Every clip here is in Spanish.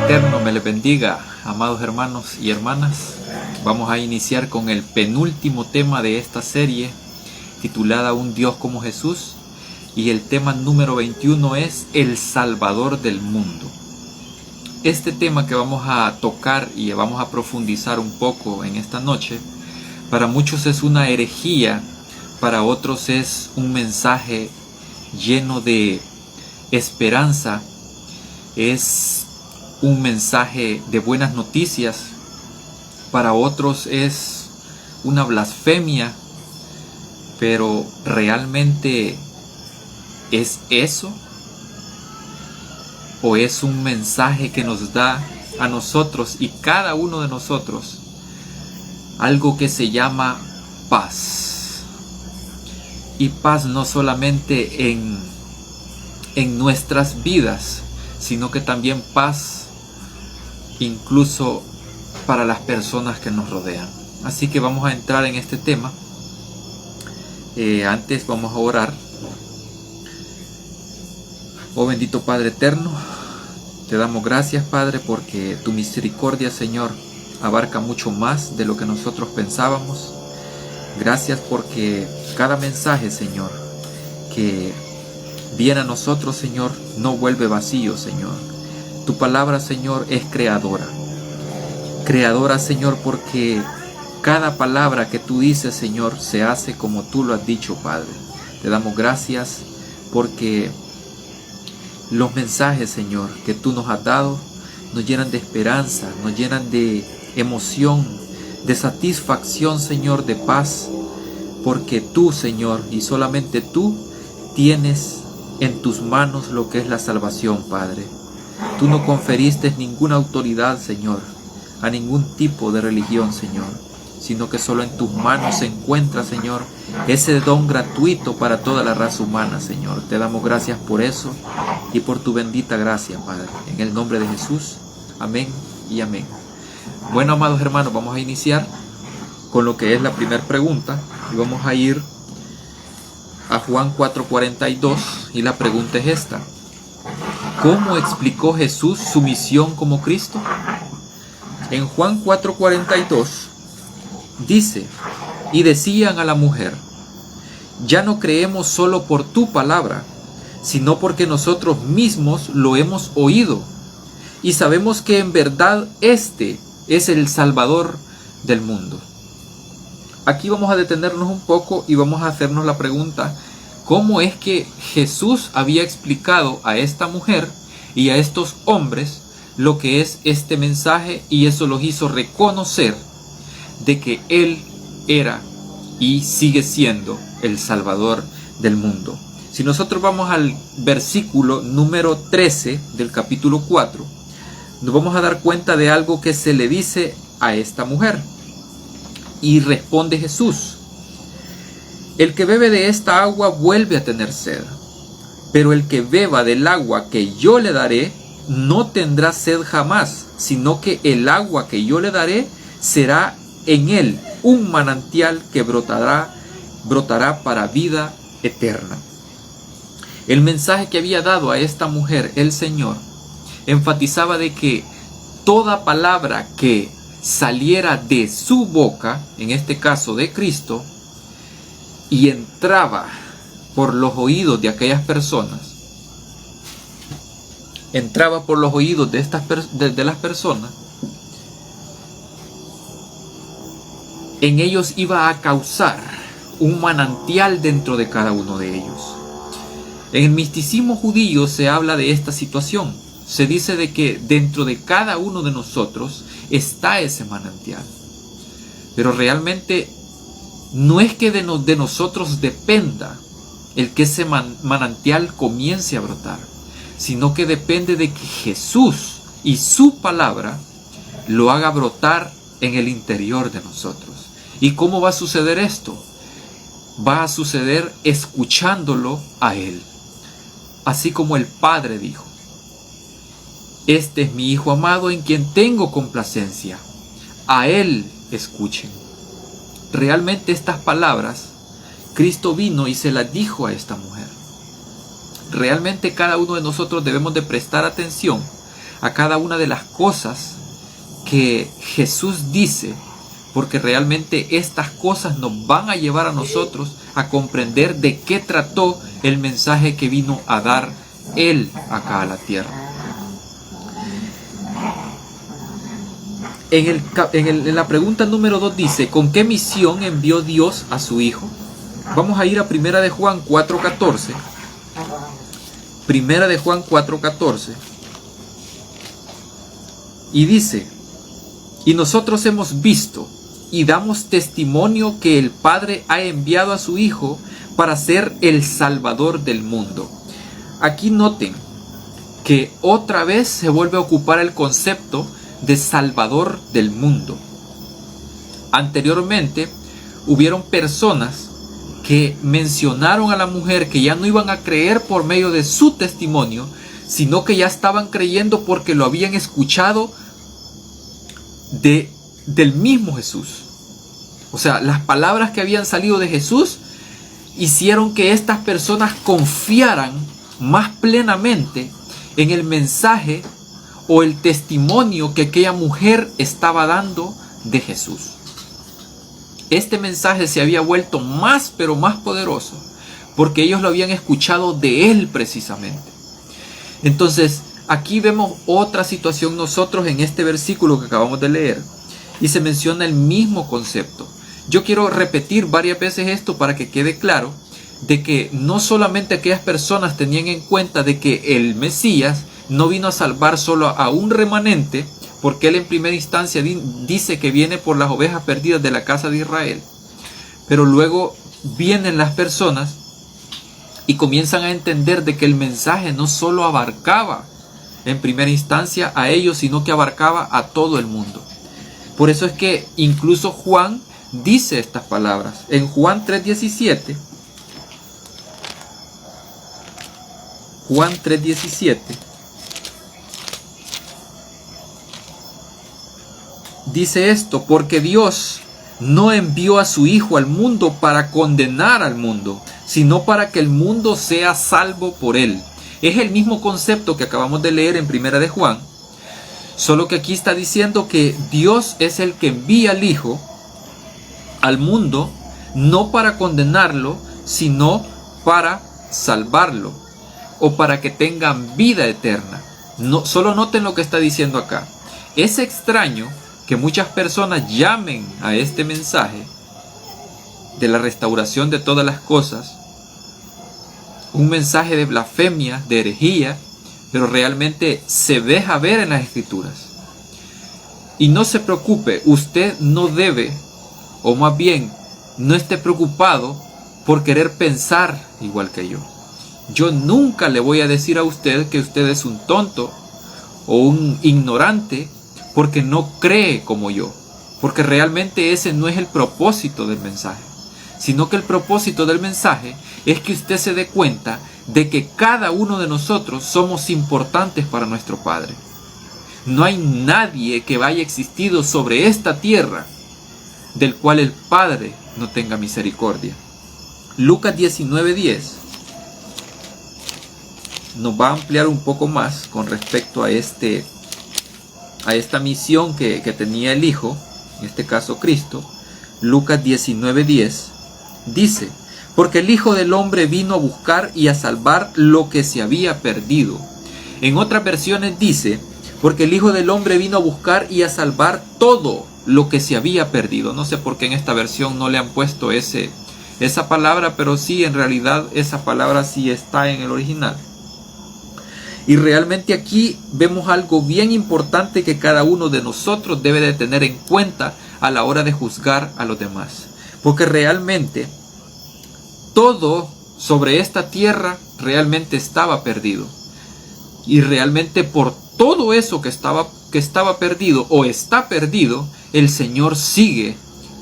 Eterno me les bendiga, amados hermanos y hermanas. Vamos a iniciar con el penúltimo tema de esta serie, titulada Un Dios como Jesús, y el tema número 21 es El Salvador del Mundo. Este tema que vamos a tocar y vamos a profundizar un poco en esta noche, para muchos es una herejía, para otros es un mensaje lleno de esperanza, es un mensaje de buenas noticias, para otros es una blasfemia, pero ¿realmente es eso? ¿O es un mensaje que nos da a nosotros y cada uno de nosotros algo que se llama paz? Y paz no solamente en nuestras vidas, sino que también paz incluso para las personas que nos rodean. Así que vamos a entrar en este tema. Antes vamos a orar. Oh bendito Padre eterno, te damos gracias, Padre, porque tu misericordia, Señor, abarca mucho más de lo que nosotros pensábamos. Gracias porque cada mensaje, Señor, que viene a nosotros, Señor, no vuelve vacío, Señor. Tu palabra, Señor, es creadora. Creadora, Señor, porque cada palabra que tú dices, Señor, se hace como tú lo has dicho, Padre. Te damos gracias porque los mensajes, Señor, que tú nos has dado, nos llenan de esperanza, nos llenan de emoción, de satisfacción, Señor, de paz, porque tú, Señor, y solamente tú, tienes en tus manos lo que es la salvación, Padre. Tú no conferiste ninguna autoridad, Señor, a ningún tipo de religión, Señor, sino que solo en tus manos se encuentra, Señor, ese don gratuito para toda la raza humana, Señor. Te damos gracias por eso y por tu bendita gracia, Padre. En el nombre de Jesús, amén y amén. Bueno, amados hermanos, vamos a iniciar con lo que es la primera pregunta y vamos a ir a Juan 4:42 y la pregunta es esta: ¿cómo explicó Jesús su misión como Cristo? En Juan 4:42 dice: y decían a la mujer, ya no creemos solo por tu palabra, sino porque nosotros mismos lo hemos oído y sabemos que en verdad este es el Salvador del mundo. Aquí vamos a detenernos un poco y vamos a hacernos la pregunta: ¿cómo es que Jesús había explicado a esta mujer y a estos hombres lo que es este mensaje? Y eso los hizo reconocer de que Él era y sigue siendo el Salvador del mundo. Si nosotros vamos al versículo número 13 del capítulo 4, nos vamos a dar cuenta de algo que se le dice a esta mujer. Y responde Jesús: el que bebe de esta agua vuelve a tener sed, pero el que beba del agua que yo le daré no tendrá sed jamás, sino que el agua que yo le daré será en él un manantial que brotará para vida eterna. El mensaje que había dado a esta mujer el Señor enfatizaba de que toda palabra que saliera de su boca, en este caso de Cristo, y entraba por los oídos de aquellas personas, entraba por los oídos de las personas, en ellos iba a causar un manantial dentro de cada uno de ellos. En el misticismo judío se habla de esta situación. Se dice de que dentro de cada uno de nosotros está ese manantial. Pero realmente no es que de nosotros dependa el que ese manantial comience a brotar, sino que depende de que Jesús y su palabra lo haga brotar en el interior de nosotros. ¿Y cómo va a suceder esto? Va a suceder escuchándolo a Él. Así como el Padre dijo: este es mi Hijo amado en quien tengo complacencia. A Él escuchen. Realmente estas palabras Cristo vino y se las dijo a esta mujer. Realmente cada uno de nosotros debemos de prestar atención a cada una de las cosas que Jesús dice, porque realmente estas cosas nos van a llevar a nosotros a comprender de qué trató el mensaje que vino a dar Él acá a la tierra. En la pregunta número 2 dice, ¿con qué misión envió Dios a su Hijo? Vamos a ir a 1 de Juan 4:14. 1 de Juan 4:14. Y dice, y nosotros hemos visto y damos testimonio que el Padre ha enviado a su Hijo para ser el Salvador del mundo. Aquí noten que otra vez se vuelve a ocupar el concepto de Salvador del mundo. Anteriormente hubieron personas que mencionaron a la mujer que ya no iban a creer por medio de su testimonio, sino que ya estaban creyendo porque lo habían escuchado del mismo Jesús. O sea, las palabras que habían salido de Jesús hicieron que estas personas confiaran más plenamente en el mensaje o el testimonio que aquella mujer estaba dando de Jesús. Este mensaje se había vuelto más pero más poderoso porque ellos lo habían escuchado de Él precisamente. Entonces, aquí vemos otra situación nosotros en este versículo que acabamos de leer y se menciona el mismo concepto. Yo quiero repetir varias veces esto para que quede claro de que no solamente aquellas personas tenían en cuenta de que el Mesías no vino a salvar solo a un remanente, porque Él en primera instancia dice que viene por las ovejas perdidas de la casa de Israel, pero luego vienen las personas y comienzan a entender de que el mensaje no solo abarcaba en primera instancia a ellos, sino que abarcaba a todo el mundo. Por eso es que incluso Juan dice estas palabras. En Juan 3:17, Juan 3:17, dice esto, porque Dios no envió a su Hijo al mundo para condenar al mundo, sino para que el mundo sea salvo por Él. Es el mismo concepto que acabamos de leer en 1 de Juan, solo que aquí está diciendo que Dios es el que envía al Hijo al mundo, no para condenarlo, sino para salvarlo, o para que tengan vida eterna. No, solo noten lo que está diciendo acá. Es extraño que muchas personas llamen a este mensaje de la restauración de todas las cosas un mensaje de blasfemia, de herejía, pero realmente se deja ver en las Escrituras. Y no se preocupe, usted no debe, o más bien, no esté preocupado por querer pensar igual que yo. Yo nunca le voy a decir a usted que usted es un tonto o un ignorante porque no cree como yo, porque realmente ese no es el propósito del mensaje, sino que el propósito del mensaje es que usted se dé cuenta de que cada uno de nosotros somos importantes para nuestro Padre. No hay nadie que haya existido sobre esta tierra del cual el Padre no tenga misericordia. Lucas 19:10 nos va a ampliar un poco más con respecto a esta misión que tenía el Hijo, en este caso Cristo. Lucas 19:10 dice, porque el Hijo del Hombre vino a buscar y a salvar lo que se había perdido. En otras versiones dice, porque el Hijo del Hombre vino a buscar y a salvar todo lo que se había perdido. No sé por qué en esta versión no le han puesto esa palabra, pero sí, en realidad esa palabra sí está en el original. Y realmente aquí vemos algo bien importante que cada uno de nosotros debe de tener en cuenta a la hora de juzgar a los demás. Porque realmente todo sobre esta tierra realmente estaba perdido. Y realmente por todo eso que estaba perdido o está perdido, el Señor sigue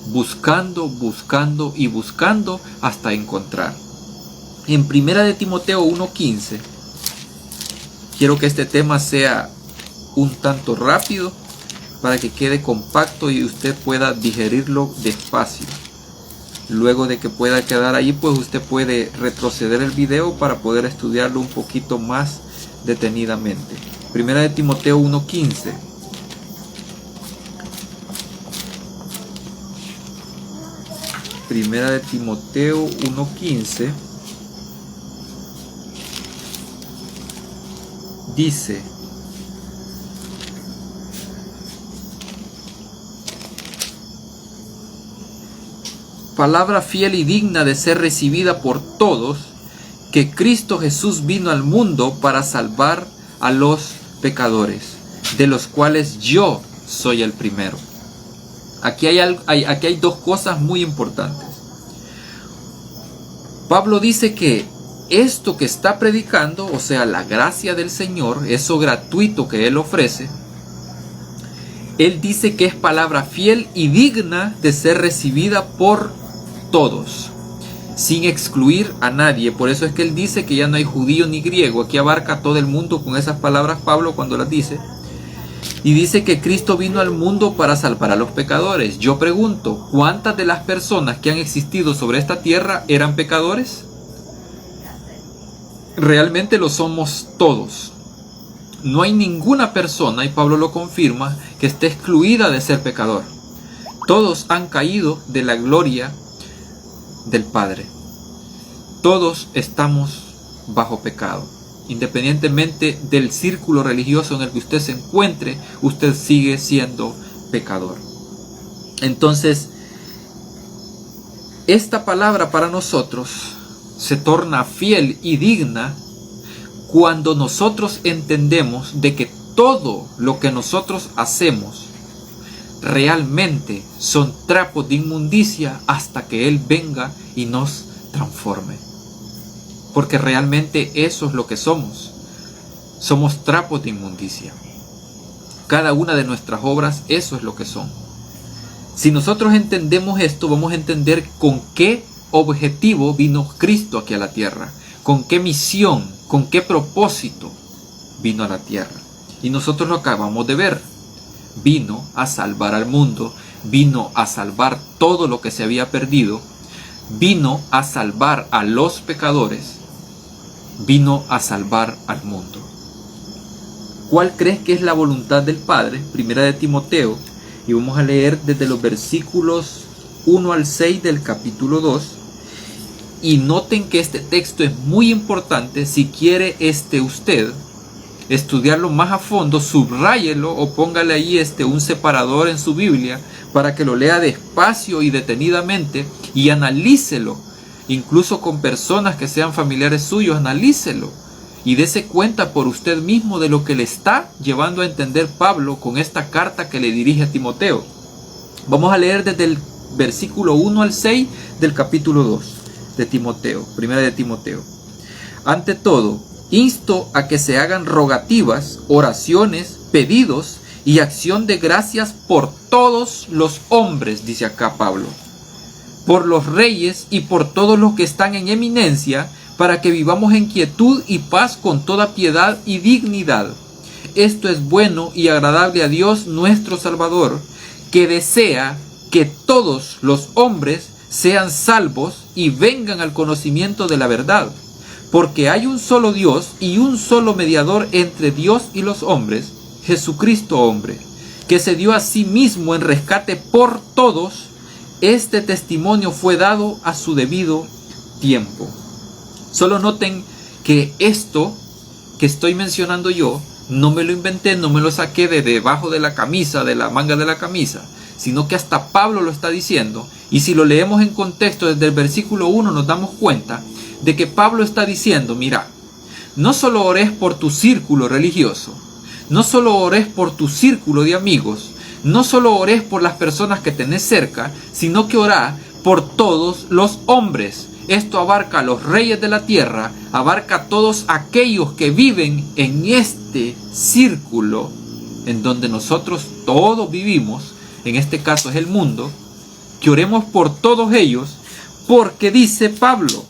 buscando, buscando y buscando hasta encontrar. En 1 de Timoteo 1:15, quiero que este tema sea un tanto rápido para que quede compacto y usted pueda digerirlo despacio. Luego de que pueda quedar ahí, pues usted puede retroceder el video para poder estudiarlo un poquito más detenidamente. Primera de Timoteo 1:15. Primera de Timoteo 1:15 dice: palabra fiel y digna de ser recibida por todos, que Cristo Jesús vino al mundo para salvar a los pecadores, de los cuales yo soy el primero. Aquí hay dos cosas muy importantes. Pablo dice que esto que está predicando, o sea, la gracia del Señor, eso gratuito que Él ofrece, Él dice que es palabra fiel y digna de ser recibida por todos, sin excluir a nadie. Por eso es que Él dice que ya no hay judío ni griego. Aquí abarca a todo el mundo con esas palabras Pablo cuando las dice. Y dice que Cristo vino al mundo para salvar a los pecadores. Yo pregunto, ¿cuántas de las personas que han existido sobre esta tierra eran pecadores? Realmente lo somos todos. No hay ninguna persona, y Pablo lo confirma, que esté excluida de ser pecador. Todos han caído de la gloria del Padre. Todos estamos bajo pecado. Independientemente del círculo religioso en el que usted se encuentre, usted sigue siendo pecador. Entonces, esta palabra para nosotros se torna fiel y digna cuando nosotros entendemos de que todo lo que nosotros hacemos realmente son trapos de inmundicia hasta que Él venga y nos transforme. Porque realmente eso es lo que somos. Somos trapos de inmundicia. Cada una de nuestras obras, eso es lo que son. Si nosotros entendemos esto, vamos a entender con qué objetivo vino Cristo aquí a la tierra. Con qué misión, con qué propósito vino a la tierra. Y nosotros lo acabamos de ver. Vino a salvar al mundo. Vino a salvar todo lo que se había perdido. Vino a salvar a los pecadores. Vino a salvar al mundo. ¿Cuál crees que es la voluntad del Padre? Primera de Timoteo. Y vamos a leer desde los versículos 1 al 6 del capítulo 2. Y noten que este texto es muy importante. Si quiere usted estudiarlo más a fondo, subráyelo o póngale ahí un separador en su Biblia para que lo lea despacio y detenidamente y analícelo. Incluso con personas que sean familiares suyos, analícelo y dése cuenta por usted mismo de lo que le está llevando a entender Pablo con esta carta que le dirige a Timoteo. Vamos a leer desde el versículo 1 al 6 del capítulo 2 de Timoteo, primera de Timoteo. Ante todo, insto a que se hagan rogativas, oraciones, pedidos y acción de gracias por todos los hombres, dice acá Pablo, por los reyes y por todos los que están en eminencia, para que vivamos en quietud y paz con toda piedad y dignidad. Esto es bueno y agradable a Dios nuestro Salvador, que desea que todos los hombres sean salvos y vengan al conocimiento de la verdad. Porque hay un solo Dios y un solo mediador entre Dios y los hombres, Jesucristo hombre, que se dio a sí mismo en rescate por todos. Este testimonio fue dado a su debido tiempo. Solo noten que esto que estoy mencionando yo, no me lo inventé, no me lo saqué de debajo de la camisa, de la manga de la camisa, sino que hasta Pablo lo está diciendo. Y si lo leemos en contexto desde el versículo 1 nos damos cuenta de que Pablo está diciendo, mira, no solo ores por tu círculo religioso, no solo ores por tu círculo de amigos, no solo ores por las personas que tenés cerca, sino que orá por todos los hombres. Esto abarca a los reyes de la tierra, abarca a todos aquellos que viven en este círculo en donde nosotros todos vivimos, en este caso es el mundo, que oremos por todos ellos, porque dice Pablo,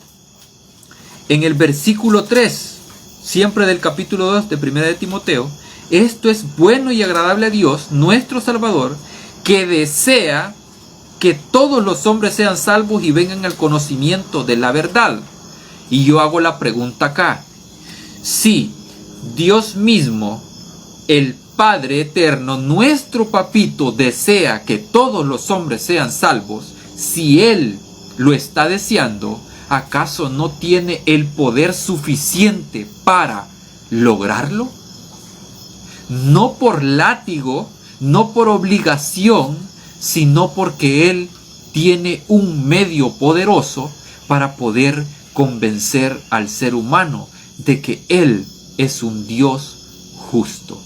en el versículo 3, siempre del capítulo 2 de Primera de Timoteo, esto es bueno y agradable a Dios, nuestro Salvador, que desea que todos los hombres sean salvos y vengan al conocimiento de la verdad. Y yo hago la pregunta acá. Si Dios mismo el Padre eterno, nuestro papito, desea que todos los hombres sean salvos, si Él lo está deseando, ¿acaso no tiene el poder suficiente para lograrlo? No por látigo, no por obligación, sino porque Él tiene un medio poderoso para poder convencer al ser humano de que Él es un Dios justo.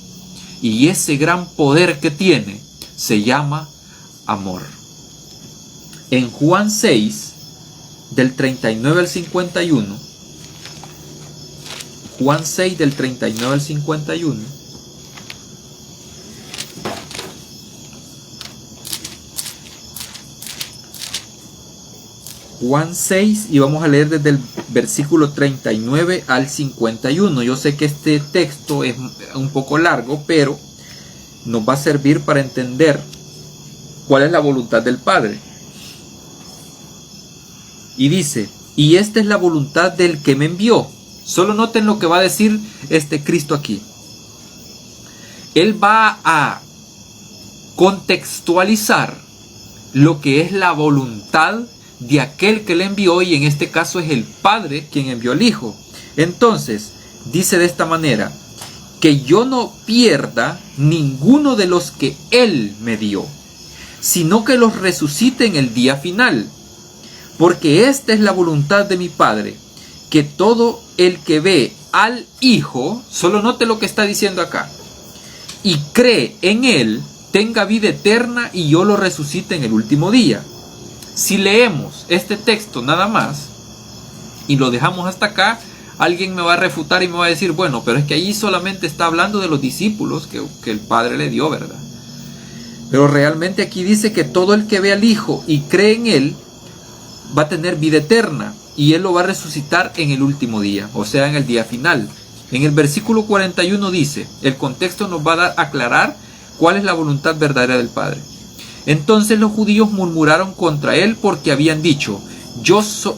Y ese gran poder que tiene se llama amor. En Juan 6, del 39 al 51, Juan 6 del 39 al 51, Juan 6, y vamos a leer desde el versículo 39 al 51. Yo sé que este texto es un poco largo, pero nos va a servir para entender cuál es la voluntad del Padre. Y dice, y esta es la voluntad del que me envió. Solo noten lo que va a decir este Cristo aquí. Él va a contextualizar lo que es la voluntad de aquel que le envió, y en este caso es el Padre quien envió al Hijo. Entonces, dice de esta manera, que yo no pierda ninguno de los que Él me dio, sino que los resucite en el día final. Porque esta es la voluntad de mi Padre, que todo el que ve al Hijo, solo note lo que está diciendo acá, y cree en Él, tenga vida eterna, y yo lo resucite en el último día. Si leemos este texto nada más y lo dejamos hasta acá, alguien me va a refutar y me va a decir, bueno, pero es que ahí solamente está hablando de los discípulos que el Padre le dio, ¿verdad? Pero realmente aquí dice que todo el que ve al Hijo y cree en Él va a tener vida eterna, y Él lo va a resucitar en el último día, o sea, en el día final. En el versículo 41 dice, el contexto nos va a aclarar cuál es la voluntad verdadera del Padre. Entonces los judíos murmuraron contra Él porque había dicho, yo soy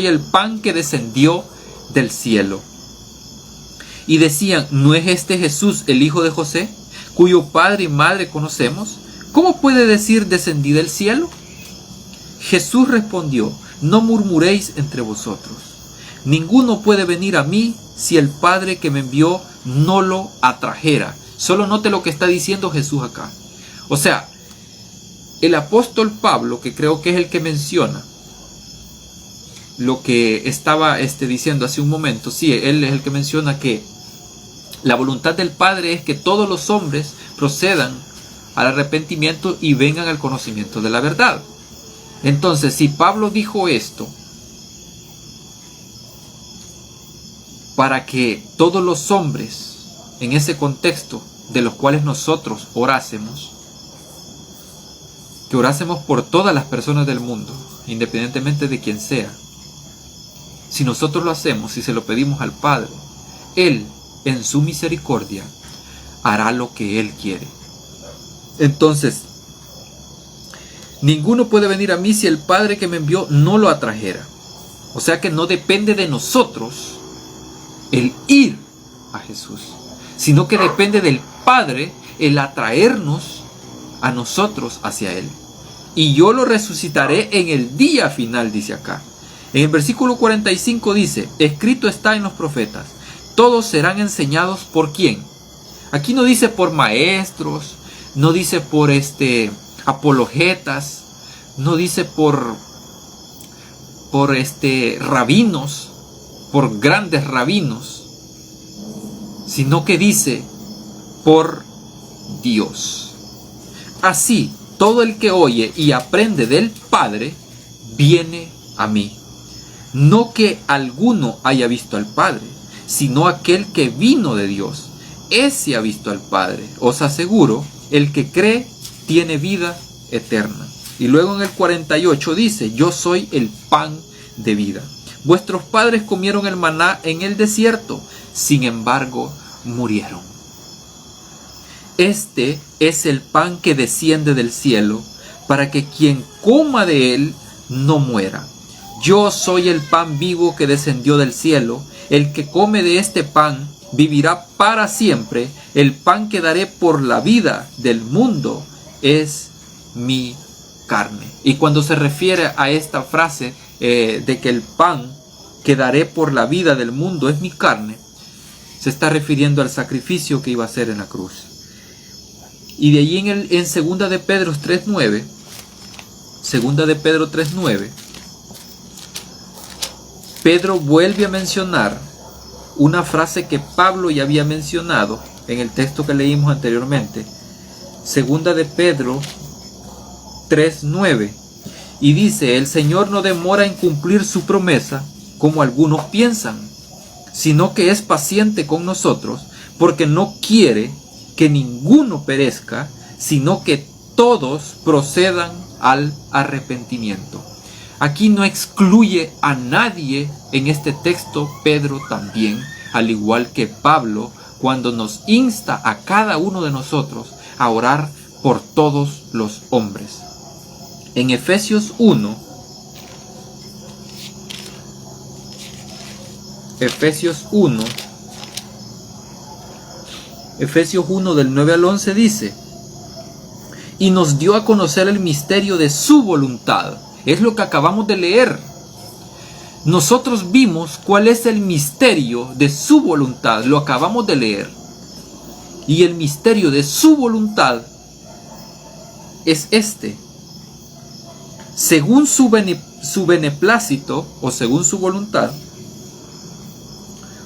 el pan que descendió del cielo. Y decían, ¿no es este Jesús el hijo de José, cuyo padre y madre conocemos? ¿Cómo puede decir descendí del cielo? Jesús respondió, no murmuréis entre vosotros. Ninguno puede venir a mí si el Padre que me envió no lo atrajera. Solo note lo que está diciendo Jesús acá. O sea, el apóstol Pablo, que creo que es el que menciona lo que estaba diciendo hace un momento, sí, él es el que menciona que la voluntad del Padre es que todos los hombres procedan al arrepentimiento y vengan al conocimiento de la verdad. Entonces, si Pablo dijo esto para que todos los hombres, en ese contexto de los cuales nosotros orásemos, que orásemos por todas las personas del mundo, independientemente de quién sea. Si nosotros lo hacemos y se lo pedimos al Padre, Él, en su misericordia, hará lo que Él quiere. Entonces, ninguno puede venir a mí si el Padre que me envió no lo atrajera. O sea que no depende de nosotros el ir a Jesús, sino que depende del Padre el atraernos a nosotros hacia Él. Y yo lo resucitaré en el día final, dice acá. En el versículo 45 dice, escrito está en los profetas, todos serán enseñados ¿por quién? Aquí no dice por maestros, no dice por apologetas, no dice por rabinos, por grandes rabinos, sino que dice por Dios. Así, todo el que oye y aprende del Padre, viene a mí. No que alguno haya visto al Padre, sino aquel que vino de Dios. Ese ha visto al Padre. Os aseguro, el que cree tiene vida eterna. Y luego en el 48 dice, yo soy el pan de vida. Vuestros padres comieron el maná en el desierto, sin embargo, murieron. Este es el pan que desciende del cielo, para que quien coma de él no muera. Yo soy el pan vivo que descendió del cielo. El que come de este pan vivirá para siempre. El pan que daré por la vida del mundo es mi carne. Y cuando se refiere a esta frase de que el pan que daré por la vida del mundo es mi carne, se está refiriendo al sacrificio que iba a hacer en la cruz. Y de allí en 2 de Pedro 3:9, 2 de Pedro 3:9, Pedro vuelve a mencionar una frase que Pablo ya había mencionado en el texto que leímos anteriormente. 2 de Pedro 3:9, y dice: el Señor no demora en cumplir su promesa, como algunos piensan, sino que es paciente con nosotros, porque no quiere que ninguno perezca, sino que todos procedan al arrepentimiento. Aquí no excluye a nadie en este texto. Pedro también, al igual que Pablo, cuando nos insta a cada uno de nosotros a orar por todos los hombres. En Efesios 1, Efesios 1 del 9 al 11 dice: y nos dio a conocer el misterio de su voluntad. Es lo que acabamos de leer. Nosotros vimos cuál es el misterio de su voluntad. Lo acabamos de leer. Y el misterio de su voluntad es este: según su beneplácito, o según su voluntad,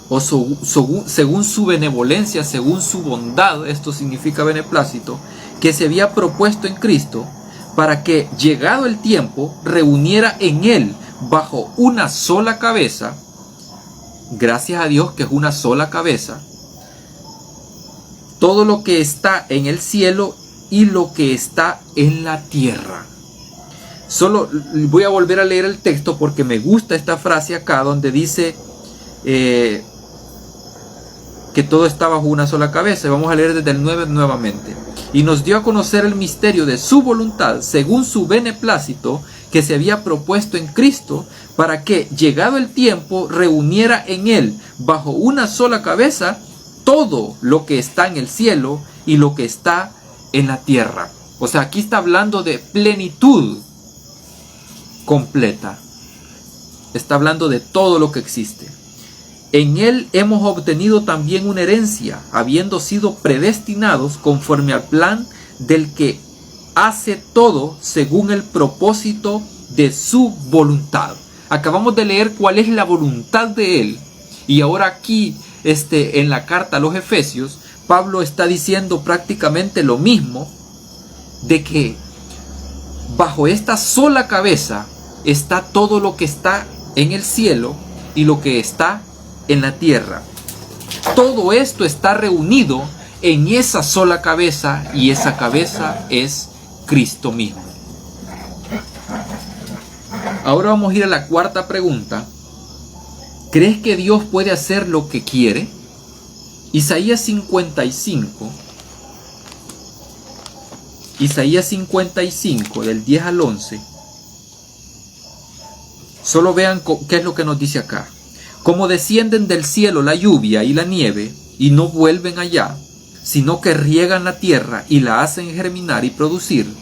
o según su benevolencia, según su bondad, esto significa beneplácito, que se había propuesto en Cristo, para que, llegado el tiempo, reuniera en él bajo una sola cabeza, gracias a Dios que es una sola cabeza, todo lo que está en el cielo y lo que está en la tierra. Solo voy a volver a leer el texto porque me gusta esta frase acá donde dice que todo está bajo una sola cabeza. Vamos a leer desde el 9 nuevamente. Y nos dio a conocer el misterio de su voluntad, según su beneplácito, que se había propuesto en Cristo, para que, llegado el tiempo, reuniera en él, bajo una sola cabeza, todo lo que está en el cielo y lo que está en la tierra. O sea, aquí está hablando de plenitud completa. Está hablando de todo lo que existe. En él hemos obtenido también una herencia, habiendo sido predestinados conforme al plan del que hace todo según el propósito de su voluntad. Acabamos de leer cuál es la voluntad de él. Y ahora aquí, en la carta a los Efesios, Pablo está diciendo prácticamente lo mismo, de que bajo esta sola cabeza está todo lo que está en el cielo y lo que está en la tierra. Todo esto está reunido en esa sola cabeza, y esa cabeza es Cristo mismo. Ahora vamos a ir a la cuarta pregunta. ¿Crees que Dios puede hacer lo que quiere? Isaías 55, del 10 al 11. Solo vean qué es lo que nos dice acá. Como descienden del cielo la lluvia y la nieve, y no vuelven allá, sino que riegan la tierra y la hacen germinar y producir,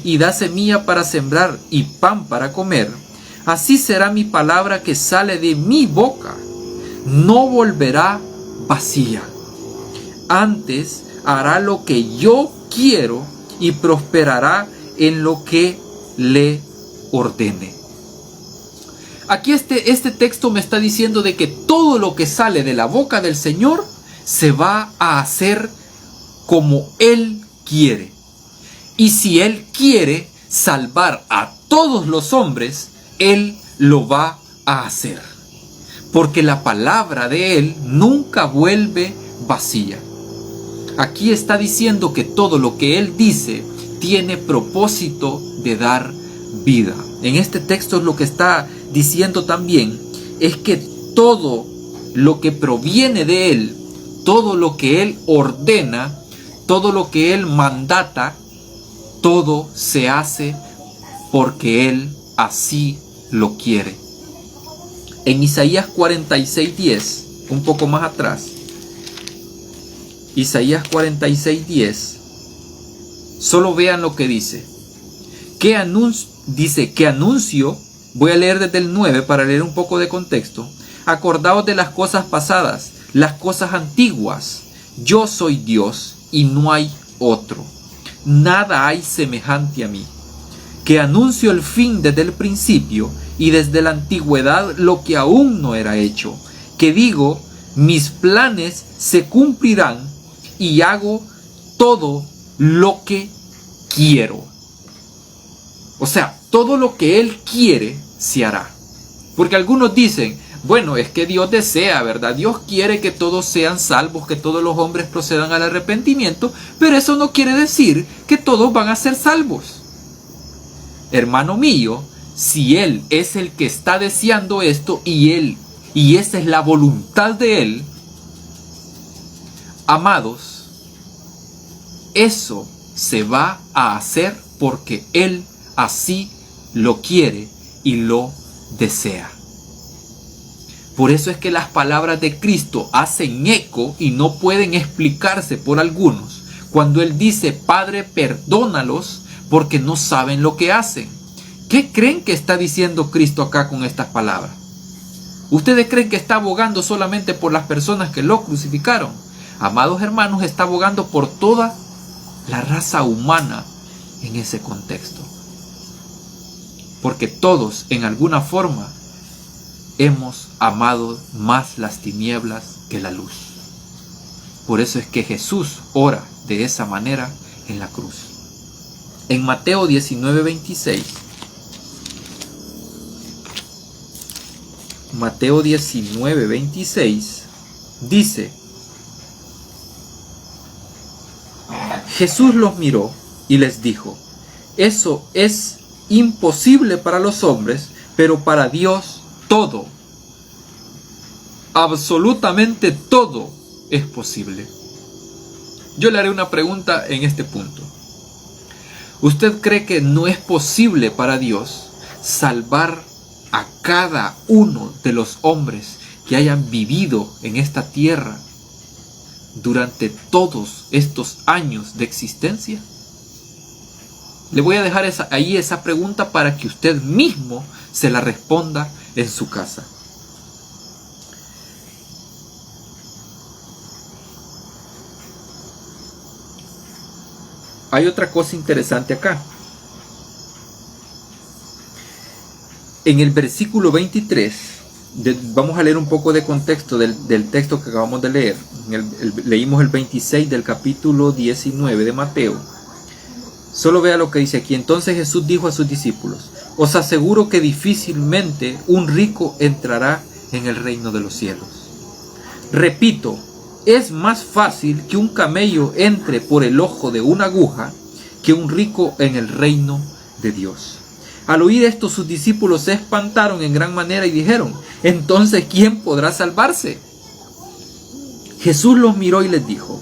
y da semilla para sembrar y pan para comer, así será mi palabra que sale de mi boca. No volverá vacía. Antes hará lo que yo quiero y prosperará en lo que le ordene. Aquí este texto me está diciendo de que todo lo que sale de la boca del Señor se va a hacer como Él quiere. Y si Él quiere salvar a todos los hombres, Él lo va a hacer. Porque la palabra de Él nunca vuelve vacía. Aquí está diciendo que todo lo que Él dice tiene propósito de dar vida. En este texto lo que está diciendo también es que todo lo que proviene de Él, todo lo que Él ordena, todo lo que Él mandata, todo se hace porque Él así lo quiere. En Isaías 46:10, un poco más atrás, Isaías 46:10, solo vean lo que dice. Dice que anuncio, voy a leer desde el 9 para leer un poco de contexto. Acordaos de las cosas pasadas, las cosas antiguas. Yo soy Dios y no hay otro. Nada hay semejante a mí. Que anuncio el fin desde el principio y desde la antigüedad lo que aún no era hecho. Que digo, mis planes se cumplirán y hago todo lo que quiero. O sea, todo lo que Él quiere se hará. Porque algunos dicen, bueno, es que Dios desea, ¿verdad? Dios quiere que todos sean salvos, que todos los hombres procedan al arrepentimiento, pero eso no quiere decir que todos van a ser salvos. Hermano mío, si Él es el que está deseando esto y esa es la voluntad de Él, amados, eso se va a hacer porque Él así lo quiere y lo desea. Por eso es que las palabras de Cristo hacen eco y no pueden explicarse por algunos. Cuando Él dice, Padre, perdónalos porque no saben lo que hacen. ¿Qué creen que está diciendo Cristo acá con estas palabras? ¿Ustedes creen que está abogando solamente por las personas que lo crucificaron? Amados hermanos, está abogando por toda la raza humana en ese contexto. Porque todos, en alguna forma, hemos amado más las tinieblas que la luz. Por eso es que Jesús ora de esa manera en la cruz. En Mateo 19:26, Mateo 19:26 dice, Jesús los miró y les dijo, eso es imposible para los hombres, pero para Dios todo, absolutamente todo es posible. Yo le haré una pregunta en este punto. ¿Usted cree que no es posible para Dios salvar a cada uno de los hombres que hayan vivido en esta tierra durante todos estos años de existencia? Le voy a dejar ahí esa pregunta para que usted mismo se la responda en su casa. Hay otra cosa interesante acá. En el versículo 23, vamos a leer un poco de contexto del texto que acabamos de leer. Leímos el 26 del capítulo 19 de Mateo. Solo vea lo que dice aquí. Entonces Jesús dijo a sus discípulos, os aseguro que difícilmente un rico entrará en el reino de los cielos. Repito, es más fácil que un camello entre por el ojo de una aguja que un rico en el reino de Dios. Al oír esto, sus discípulos se espantaron en gran manera y dijeron, entonces, ¿quién podrá salvarse? Jesús los miró y les dijo,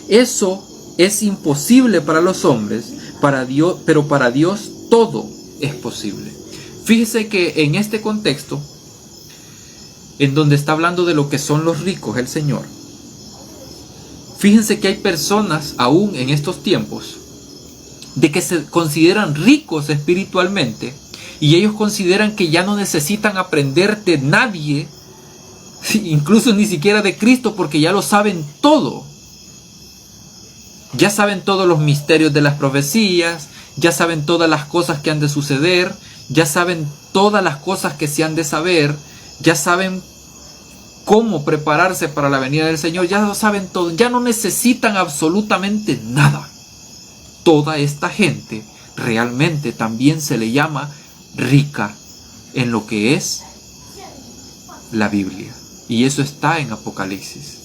eso es imposible para los hombres, pero para Dios todo es posible. Fíjese que en este contexto, en donde está hablando de lo que son los ricos, el Señor, fíjense que hay personas aún en estos tiempos de que se consideran ricos espiritualmente y ellos consideran que ya no necesitan aprender de nadie, incluso ni siquiera de Cristo, porque ya lo saben todo. Ya saben todos los misterios de las profecías, ya saben todas las cosas que han de suceder, ya saben todas las cosas que se han de saber, ya saben cómo prepararse para la venida del Señor, ya lo saben todo, ya no necesitan absolutamente nada. Toda esta gente realmente también se le llama rica en lo que es la Biblia. Y eso está en Apocalipsis.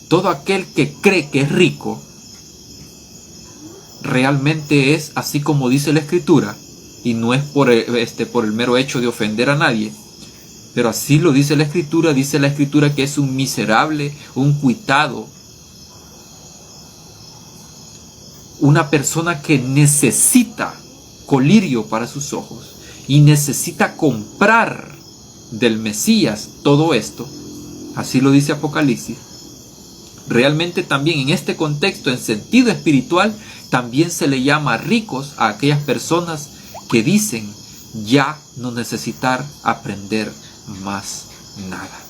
Todo aquel que cree que es rico, realmente es así como dice la Escritura, y no es por el mero hecho de ofender a nadie, pero así lo dice la Escritura que es un miserable, un cuitado, una persona que necesita colirio para sus ojos y necesita comprar del Mesías todo esto. Así lo dice Apocalipsis. realmente también en este contexto, en sentido espiritual, también se le llama ricos a aquellas personas que dicen ya no necesitar aprender más nada.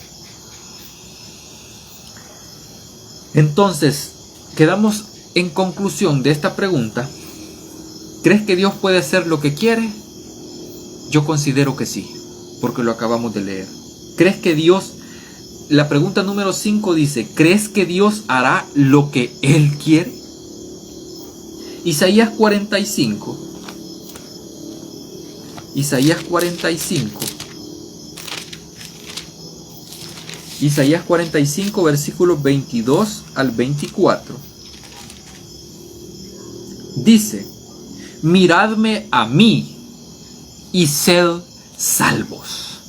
Entonces, quedamos en conclusión de esta pregunta. ¿Crees que Dios puede hacer lo que quiere? Yo considero que sí, porque lo acabamos de leer. ¿Crees que Dios, la pregunta número 5 dice, ¿crees que Dios hará lo que Él quiere? Isaías 45. Isaías 45, versículos 22 al 24. Dice, miradme a mí y sed salvos,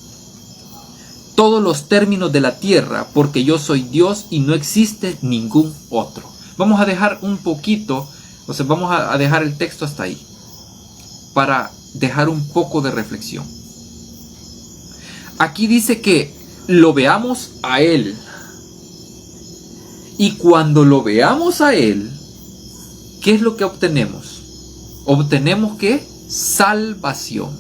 todos los términos de la tierra, porque yo soy Dios y no existe ningún otro. Vamos a dejar un poquito, vamos a dejar el texto hasta ahí, para dejar un poco de reflexión. Aquí dice que lo veamos a Él. Y cuando lo veamos a Él, ¿qué es lo que obtenemos? Obtenemos ¿qué? Salvación.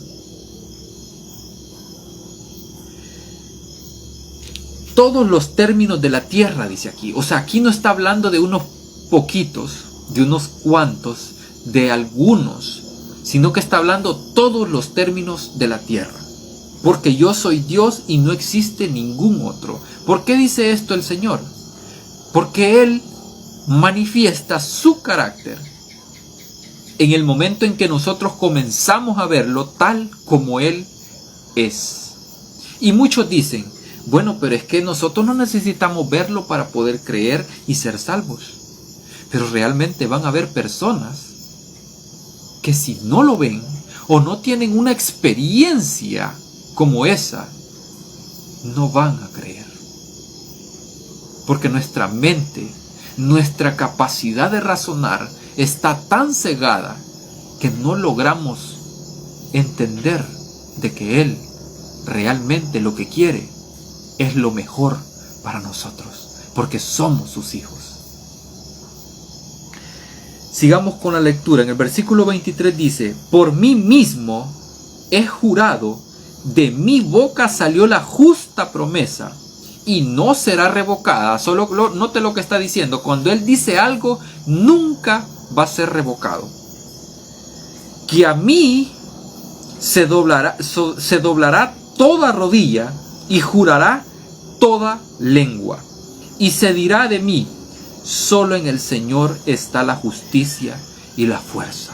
Todos los términos de la tierra, dice aquí. O sea, aquí no está hablando de unos poquitos, de unos cuantos, de algunos, sino que está hablando todos los términos de la tierra. Porque yo soy Dios y no existe ningún otro. ¿Por qué dice esto el Señor? Porque Él manifiesta su carácter en el momento en que nosotros comenzamos a verlo tal como Él es. Y muchos dicen, bueno, pero es que nosotros no necesitamos verlo para poder creer y ser salvos. Pero realmente van a haber personas que si no lo ven o no tienen una experiencia como esa, no van a creer. Porque nuestra mente, nuestra capacidad de razonar está tan cegada que no logramos entender de que Él realmente lo que quiere es lo mejor para nosotros, porque somos sus hijos. Sigamos con la lectura. En el versículo 23 dice, por mí mismo he jurado, de mi boca salió la justa promesa y no será revocada. Solo note lo que está diciendo. Cuando Él dice algo, nunca va a ser revocado. Que a mí se doblará toda rodilla y jurará toda lengua. Y se dirá de mí, solo en el Señor está la justicia y la fuerza.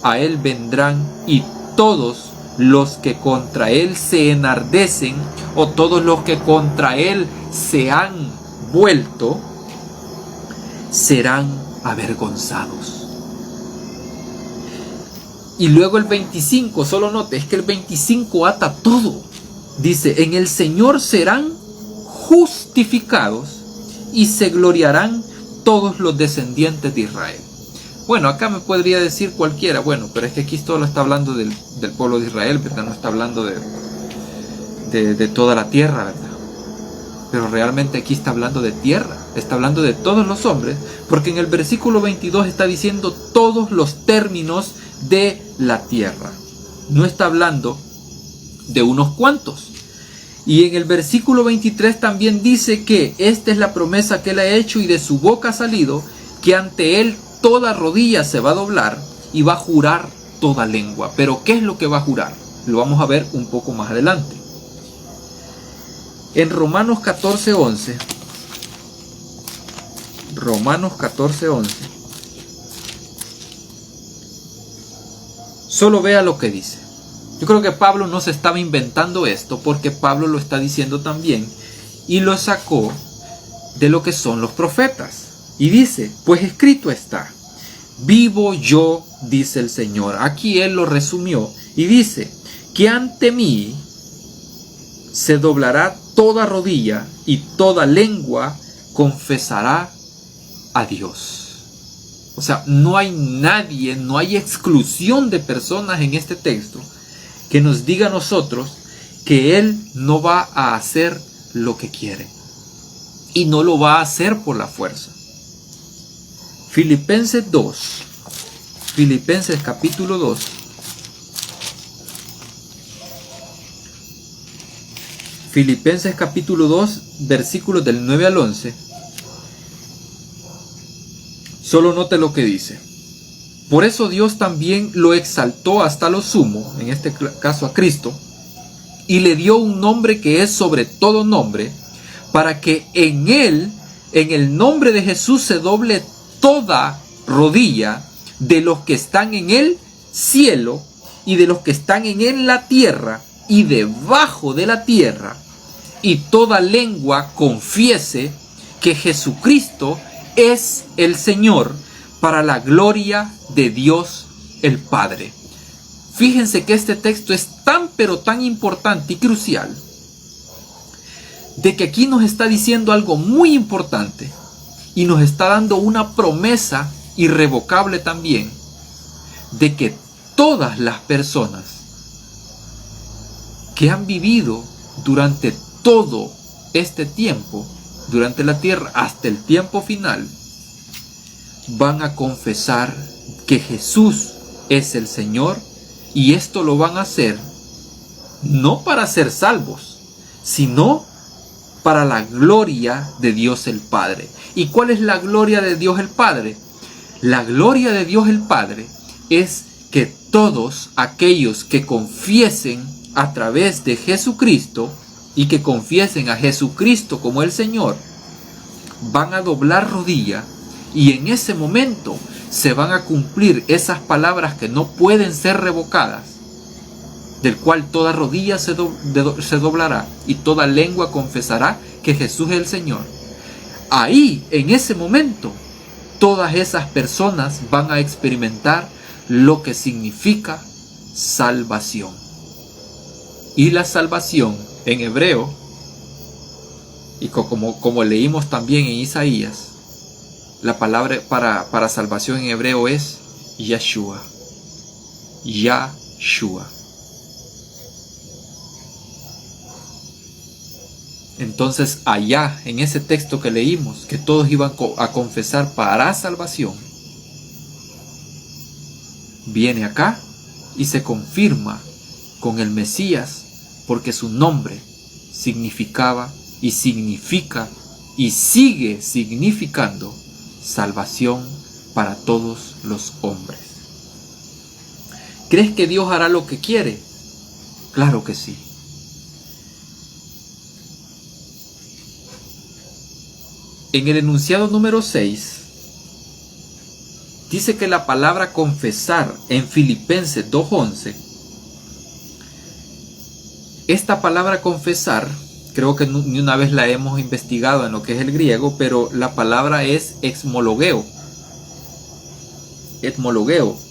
A Él vendrán y todos los que contra Él se enardecen, o todos los que contra Él se han vuelto, serán avergonzados. Y luego el 25, solo note, es que el 25 ata todo. Dice, en el Señor serán justificados y se gloriarán todos los descendientes de Israel. Bueno, acá me podría decir cualquiera, bueno, pero es que aquí solo está hablando del pueblo de Israel, ¿verdad? No está hablando de toda la tierra, ¿verdad? Pero realmente aquí está hablando de tierra, está hablando de todos los hombres, porque en el versículo 22 está diciendo todos los términos de la tierra. No está hablando de unos cuantos. Y en el versículo 23 también dice que esta es la promesa que Él ha hecho y de su boca ha salido, que ante Él toda rodilla se va a doblar y va a jurar toda lengua. Pero ¿qué es lo que va a jurar? Lo vamos a ver un poco más adelante. En Romanos 14:11, solo vea lo que dice. Yo creo que Pablo no se estaba inventando esto, porque Pablo lo está diciendo también y lo sacó de lo que son los profetas. Y dice, pues escrito está, vivo yo, dice el Señor. Aquí Él lo resumió y dice, que ante mí se doblará toda rodilla y toda lengua confesará a Dios. O sea, no hay nadie, no hay exclusión de personas en este texto que nos diga a nosotros que Él no va a hacer lo que quiere. y no lo va a hacer por la fuerza. Filipenses 2, Filipenses capítulo 2. Filipenses capítulo 2, versículos del 9 al 11. Solo note lo que dice. Por eso Dios también lo exaltó hasta lo sumo, en este caso a Cristo, y le dio un nombre que es sobre todo nombre, para que en él, en el nombre de Jesús, se doble toda rodilla de los que están en el cielo y de los que están en la tierra y debajo de la tierra, y toda lengua confiese que Jesucristo es el Señor, para la gloria de Dios el Padre. Fíjense que este texto es tan pero tan importante y crucial, de que aquí nos está diciendo algo muy importante y nos está dando una promesa irrevocable también, de que todas las personas que han vivido durante todo este tiempo, durante la tierra hasta el tiempo final, van a confesar que Jesús es el Señor, y esto lo van a hacer no para ser salvos, sino para la gloria de Dios el Padre. ¿Y cuál es la gloria de Dios el Padre? La gloria de Dios el Padre es que todos aquellos que confiesen a través de Jesucristo y que confiesen a Jesucristo como el Señor, van a doblar rodilla, y en ese momento se van a cumplir esas palabras que no pueden ser revocadas, del cual toda rodilla se doblará y toda lengua confesará que Jesús es el Señor. Ahí, en ese momento, todas esas personas van a experimentar lo que significa salvación. Y la salvación en hebreo, y como leímos también en Isaías, la palabra para salvación en hebreo es Yeshua. Yahshua. Entonces allá, en ese texto que leímos, que todos iban a confesar para salvación, viene acá y se confirma con el Mesías, porque su nombre significaba y significa y sigue significando salvación para todos los hombres. ¿Crees que Dios hará lo que quiere? Claro que sí. En el enunciado número 6, dice que la palabra confesar en Filipenses 2:11, esta palabra confesar, creo que ni una vez la hemos investigado en lo que es el griego, pero la palabra es exmologeo,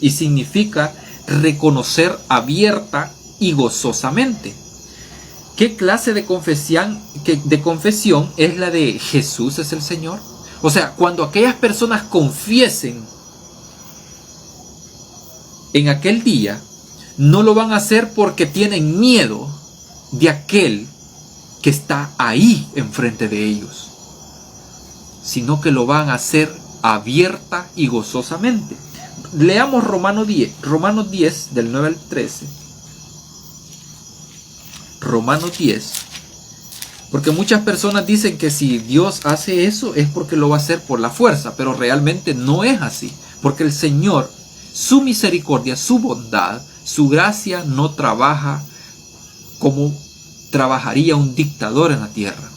y significa reconocer abierta y gozosamente. ¿Qué clase de confesión es la de Jesús es el Señor? O sea, cuando aquellas personas confiesen en aquel día, no lo van a hacer porque tienen miedo de aquel que está ahí enfrente de ellos, sino que lo van a hacer abierta y gozosamente. Leamos Romanos 10 del 9 al 13. Romanos 10, porque muchas personas dicen que si Dios hace eso es porque lo va a hacer por la fuerza, pero realmente no es así, porque el Señor, su misericordia, su bondad, su gracia no trabaja como trabajaría un dictador en la tierra,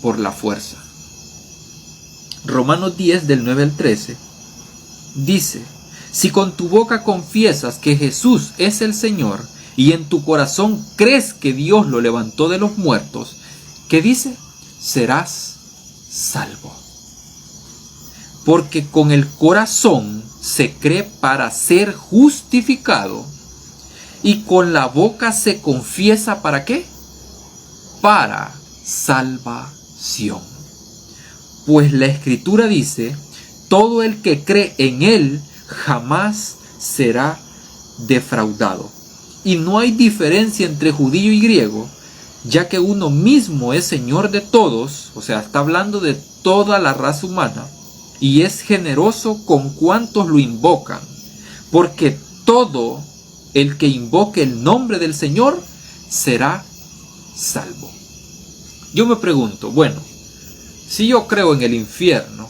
por la fuerza. Romanos 10 del 9 al 13 dice: si con tu boca confiesas que Jesús es el Señor y en tu corazón crees que Dios lo levantó de los muertos, ¿qué dice? Serás salvo. Porque con el corazón se cree para ser justificado, y con la boca se confiesa ¿para qué? Para salvación. Pues la Escritura dice: todo el que cree en Él jamás será defraudado. Y no hay diferencia entre judío y griego, ya que uno mismo es Señor de todos, o sea, está hablando de toda la raza humana, y es generoso con cuantos lo invocan, porque todo el que invoque el nombre del Señor será salvo. Yo me pregunto, bueno, si yo creo en el infierno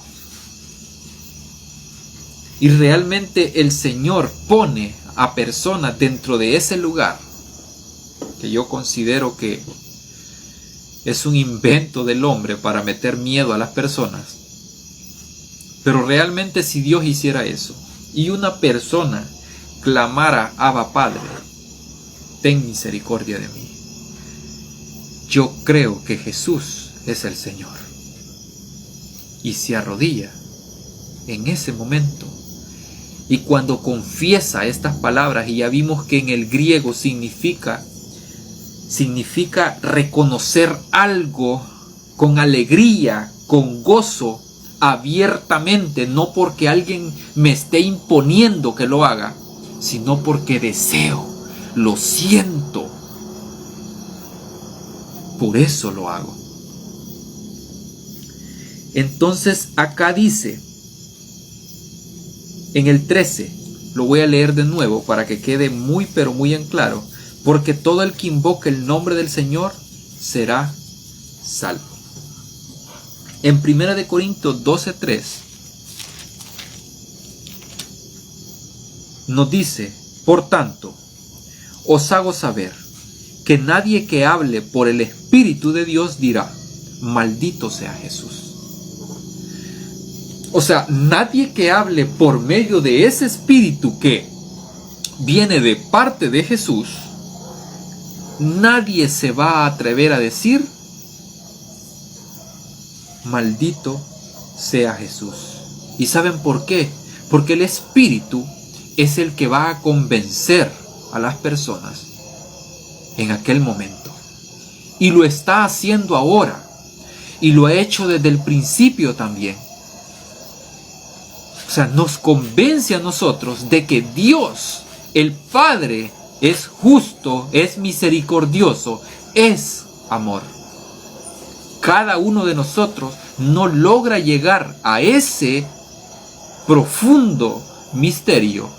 y realmente el Señor pone a personas dentro de ese lugar, que yo considero que es un invento del hombre para meter miedo a las personas, pero realmente si Dios hiciera eso y una persona clamara: Abba Padre, ten misericordia de mí, yo creo que Jesús es el Señor, y se arrodilla en ese momento, y cuando confiesa estas palabras, y ya vimos que en el griego significa reconocer algo con alegría, con gozo, abiertamente, no porque alguien me esté imponiendo que lo haga, sino porque deseo, lo siento, por eso lo hago. Entonces acá dice, en el 13, lo voy a leer de nuevo para que quede muy pero muy en claro, porque todo el que invoque el nombre del Señor será salvo. En 1 Corintios 12:3 nos dice: por tanto, os hago saber que nadie que hable por el Espíritu de Dios dirá: maldito sea Jesús. O sea, nadie que hable por medio de ese Espíritu que viene de parte de Jesús, nadie se va a atrever a decir: maldito sea Jesús. ¿Y saben por qué? Porque el Espíritu es el que va a convencer a las personas en aquel momento. Y lo está haciendo ahora. Y lo ha hecho desde el principio también. O sea, nos convence a nosotros de que Dios, el Padre, es justo, es misericordioso, es amor. Cada uno de nosotros no logra llegar a ese profundo misterio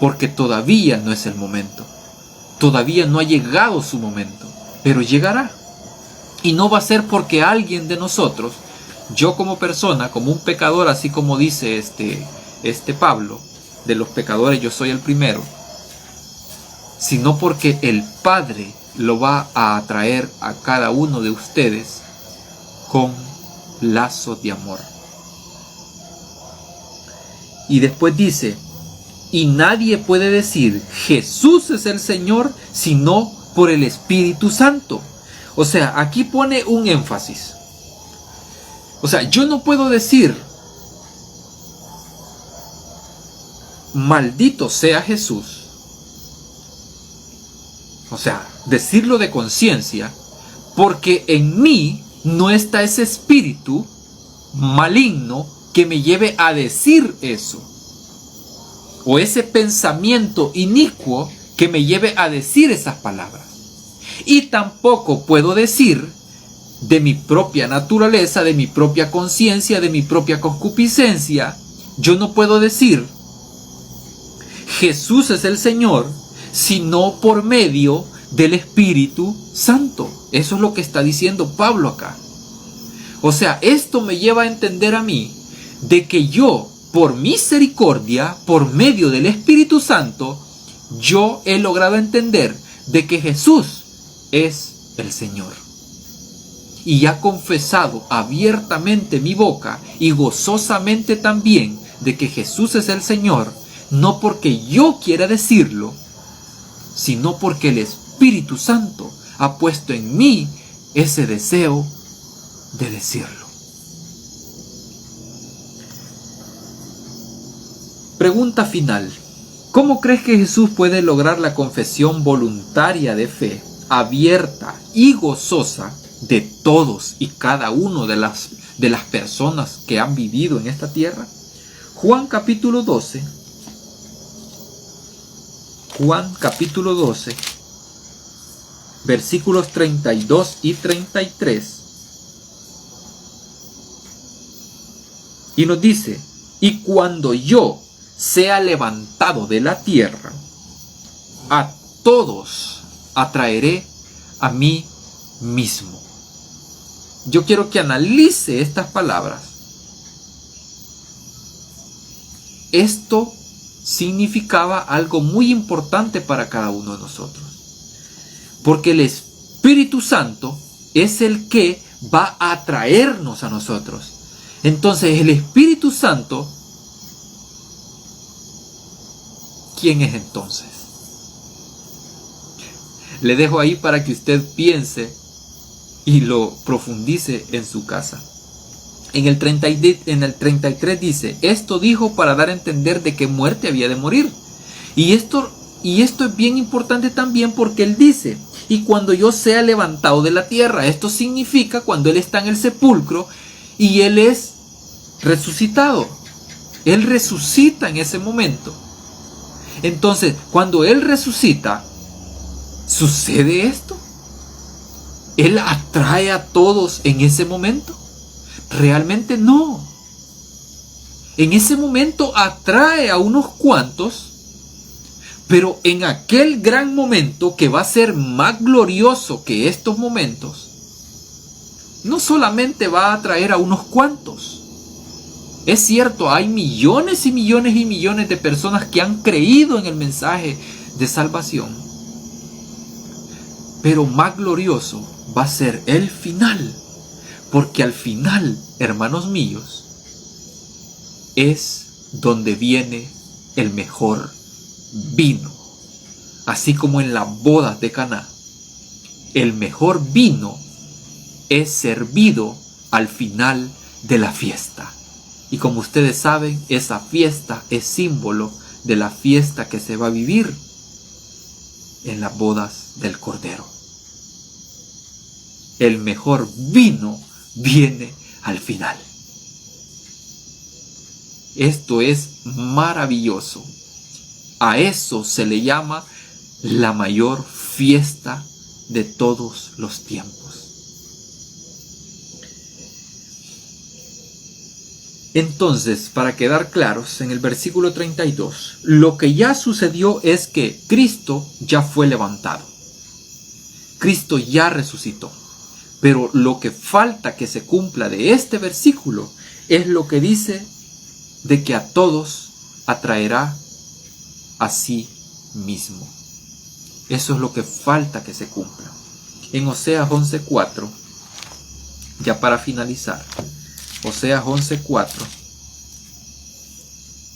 porque todavía no es el momento. Todavía no ha llegado su momento, pero llegará. Y no va a ser porque alguien de nosotros, yo como persona, como un pecador, así como dice este Pablo, de los pecadores yo soy el primero, sino porque el Padre lo va a atraer a cada uno de ustedes con lazos de amor. Y después dice: y nadie puede decir Jesús es el Señor sino por el Espíritu Santo. O sea, aquí pone un énfasis. O sea, yo no puedo decir maldito sea Jesús. O sea, decirlo de conciencia, porque en mí no está ese espíritu maligno que me lleve a decir eso. O ese pensamiento inicuo que me lleve a decir esas palabras. Y tampoco puedo decir de mi propia naturaleza, de mi propia conciencia, de mi propia concupiscencia. Yo no puedo decir Jesús es el Señor, sino por medio del Espíritu Santo. Eso es lo que está diciendo Pablo acá. O sea, esto me lleva a entender a mí de que yo, por misericordia, por medio del Espíritu Santo, yo he logrado entender de que Jesús es el Señor. Y ha confesado abiertamente mi boca y gozosamente también de que Jesús es el Señor, no porque yo quiera decirlo, sino porque el Espíritu Santo ha puesto en mí ese deseo de decirlo. Pregunta final. ¿Cómo crees que Jesús puede lograr la confesión voluntaria de fe, abierta y gozosa de todos y cada uno de las personas que han vivido en esta tierra? Juan capítulo 12. Juan capítulo 12. versículos 32 y 33. Y nos dice, y cuando yo sea levantado de la tierra, a todos atraeré a mí mismo. Yo quiero que analice estas palabras. Esto significaba algo muy importante para cada uno de nosotros. Porque el Espíritu Santo es el que va a atraernos a nosotros. Entonces el Espíritu Santo, ¿quién es entonces? Le dejo ahí para que usted piense y lo profundice en su casa. En el 33 dice, esto dijo para dar a entender de qué muerte había de morir. Y esto es bien importante también porque él dice, y cuando yo sea levantado de la tierra, esto significa cuando él está en el sepulcro y él es resucitado. Él resucita en ese momento. Entonces, cuando él resucita, ¿sucede esto? ¿Él atrae a todos en ese momento? Realmente no. En ese momento atrae a unos cuantos, pero en aquel gran momento que va a ser más glorioso que estos momentos, no solamente va a atraer a unos cuantos. Es cierto, hay millones y millones y millones de personas que han creído en el mensaje de salvación, pero más glorioso va a ser el final. Porque al final, hermanos míos, es donde viene el mejor vino. Así como en las bodas de Caná, el mejor vino es servido al final de la fiesta. Y como ustedes saben, esa fiesta es símbolo de la fiesta que se va a vivir en las bodas del Cordero. El mejor vino viene al final. Esto es maravilloso. A eso se le llama la mayor fiesta de todos los tiempos. Entonces, para quedar claros, en el versículo 32, lo que ya sucedió es que Cristo ya fue levantado. Cristo ya resucitó. Pero lo que falta que se cumpla de este versículo es lo que dice de que a todos atraerá a sí mismo. Eso es lo que falta que se cumpla. En Oseas 11:4, ya para finalizar, Oseas 11:4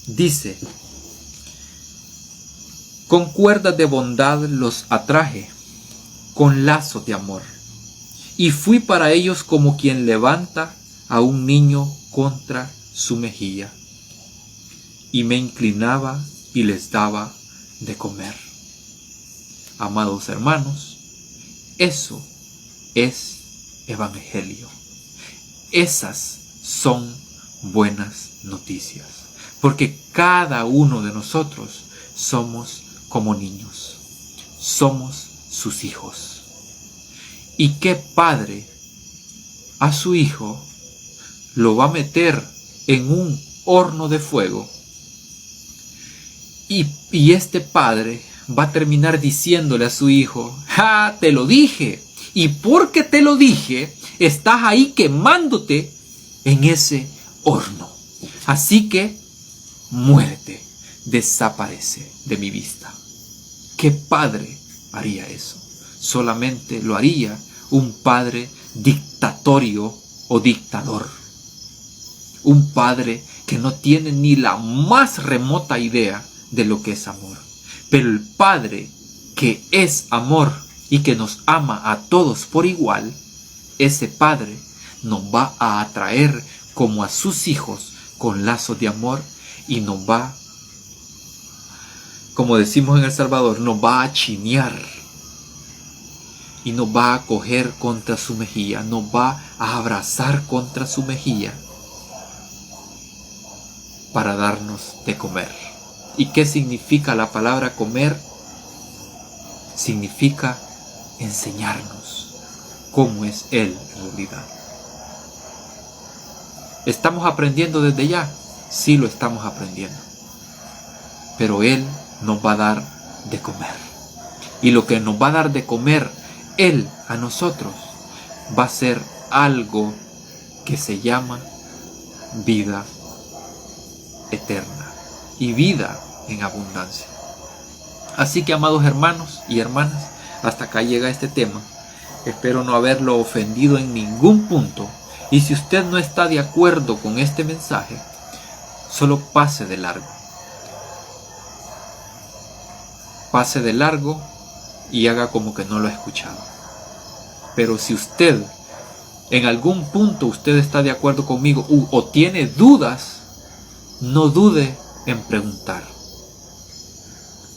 dice, con cuerdas de bondad los atraje, con lazos de amor. Y fui para ellos como quien levanta a un niño contra su mejilla. Y me inclinaba y les daba de comer. Amados hermanos, eso es evangelio. Esas son buenas noticias. Porque cada uno de nosotros somos como niños. Somos sus hijos. ¿Y qué padre a su hijo lo va a meter en un horno de fuego? Y este padre va a terminar diciéndole a su hijo, ¡ja! Te lo dije. Y porque te lo dije, estás ahí quemándote en ese horno. Así que muérete, desaparece de mi vista. ¿Qué padre haría eso? Solamente lo haría un padre dictatorio o dictador. Un padre que no tiene ni la más remota idea de lo que es amor. Pero el Padre que es amor y que nos ama a todos por igual, ese Padre nos va a atraer como a sus hijos con lazos de amor y nos va, como decimos en El Salvador, nos va a chinear y nos va a coger contra su mejilla, nos va a abrazar contra su mejilla para darnos de comer. ¿Y qué significa la palabra comer? Significa enseñarnos cómo es Él en realidad. ¿Estamos aprendiendo desde ya? Sí, lo estamos aprendiendo. Pero Él nos va a dar de comer. Y lo que nos va a dar de comer Él a nosotros va a ser algo que se llama vida eterna y vida en abundancia. Así que, amados hermanos y hermanas, hasta acá llega este tema. Espero no haberlo ofendido en ningún punto. Y si usted no está de acuerdo con este mensaje, solo pase de largo. Pase de largo y haga como que no lo ha escuchado. Pero si usted, en algún punto usted está de acuerdo conmigo o tiene dudas, no dude en preguntar.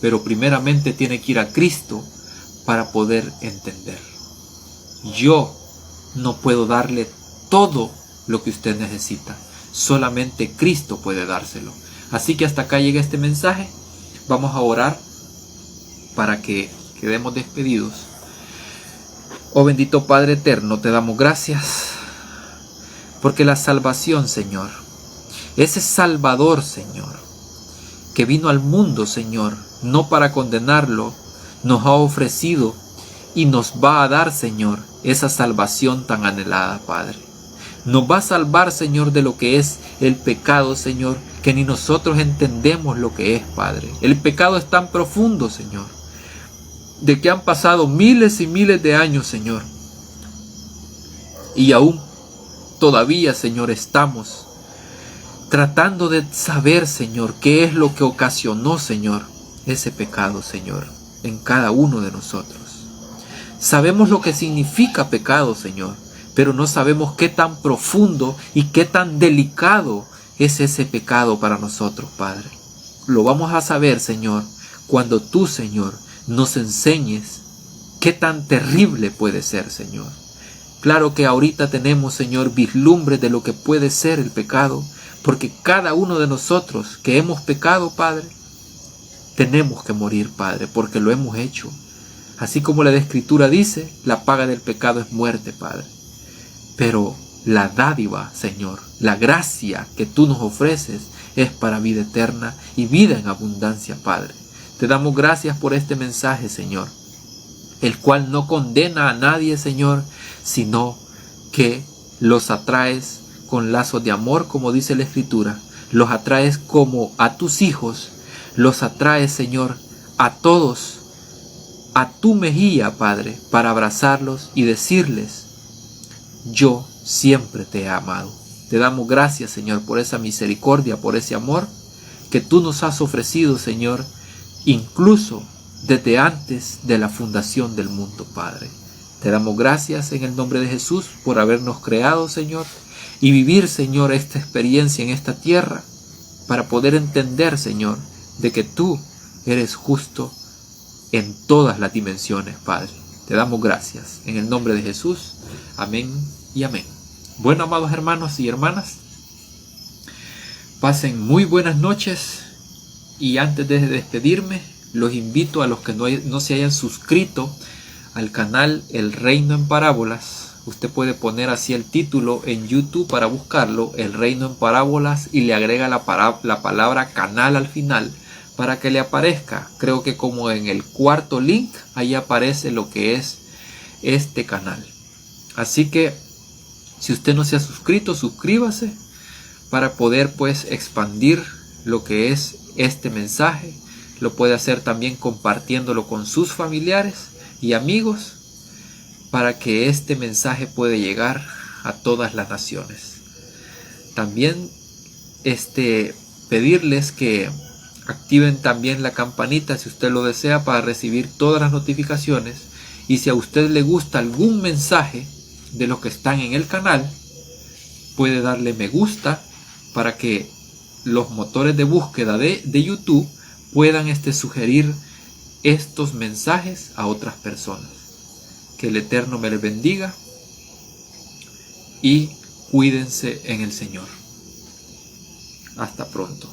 Pero primeramente tiene que ir a Cristo para poder entender. Yo no puedo darle todo lo que usted necesita. Solamente Cristo puede dárselo. Así que hasta acá llega este mensaje. Vamos a orar para que quedemos despedidos. Oh bendito Padre eterno, te damos gracias porque la salvación, Señor, ese Salvador, Señor, que vino al mundo, Señor, no para condenarlo, nos ha ofrecido y nos va a dar, Señor, esa salvación tan anhelada, Padre. Nos va a salvar, Señor, de lo que es el pecado, Señor, que ni nosotros entendemos lo que es, Padre. El pecado es tan profundo, Señor, de que han pasado miles y miles de años, Señor, y aún todavía, Señor, estamos tratando de saber, Señor, qué es lo que ocasionó, Señor, ese pecado, Señor, en cada uno de nosotros. Sabemos lo que significa pecado, Señor, pero no sabemos qué tan profundo y qué tan delicado es ese pecado para nosotros, Padre. Lo vamos a saber, Señor, cuando tú, Señor, nos enseñes qué tan terrible puede ser, Señor. Claro que ahorita tenemos, Señor, vislumbres de lo que puede ser el pecado, porque cada uno de nosotros que hemos pecado, Padre, tenemos que morir, Padre, porque lo hemos hecho. Así como la Escritura dice, la paga del pecado es muerte, Padre. Pero la dádiva, Señor, la gracia que tú nos ofreces es para vida eterna y vida en abundancia, Padre. Te damos gracias por este mensaje, Señor, el cual no condena a nadie, Señor, sino que los atraes con lazos de amor, como dice la Escritura. Los atraes como a tus hijos, los atraes, Señor, a todos, a tu mejilla, Padre, para abrazarlos y decirles: yo siempre te he amado. Te damos gracias, Señor, por esa misericordia, por ese amor que tú nos has ofrecido, Señor, incluso desde antes de la fundación del mundo, Padre. Te damos gracias en el nombre de Jesús por habernos creado, Señor, y vivir, Señor, esta experiencia en esta tierra para poder entender, Señor, de que tú eres justo en todas las dimensiones, Padre. Te damos gracias en el nombre de Jesús. Amén y amén. Bueno, amados hermanos y hermanas, pasen muy buenas noches. Y antes de despedirme, los invito a los que no se hayan suscrito al canal El Reino en Parábolas. Usted puede poner así el título en YouTube para buscarlo, El Reino en Parábolas, y le agrega la palabra canal al final para que le aparezca. Creo que como en el cuarto link, ahí aparece lo que es este canal. Así que si usted no se ha suscrito, suscríbase para poder pues expandir lo que es este mensaje. Lo puede hacer también compartiéndolo con sus familiares y amigos para que este mensaje pueda llegar a todas las naciones. También pedirles que activen también la campanita si usted lo desea para recibir todas las notificaciones, y si a usted le gusta algún mensaje de los que están en el canal, puede darle me gusta para que los motores de búsqueda de YouTube puedan sugerir estos mensajes a otras personas. Que el Eterno me les bendiga y cuídense en el Señor. Hasta pronto.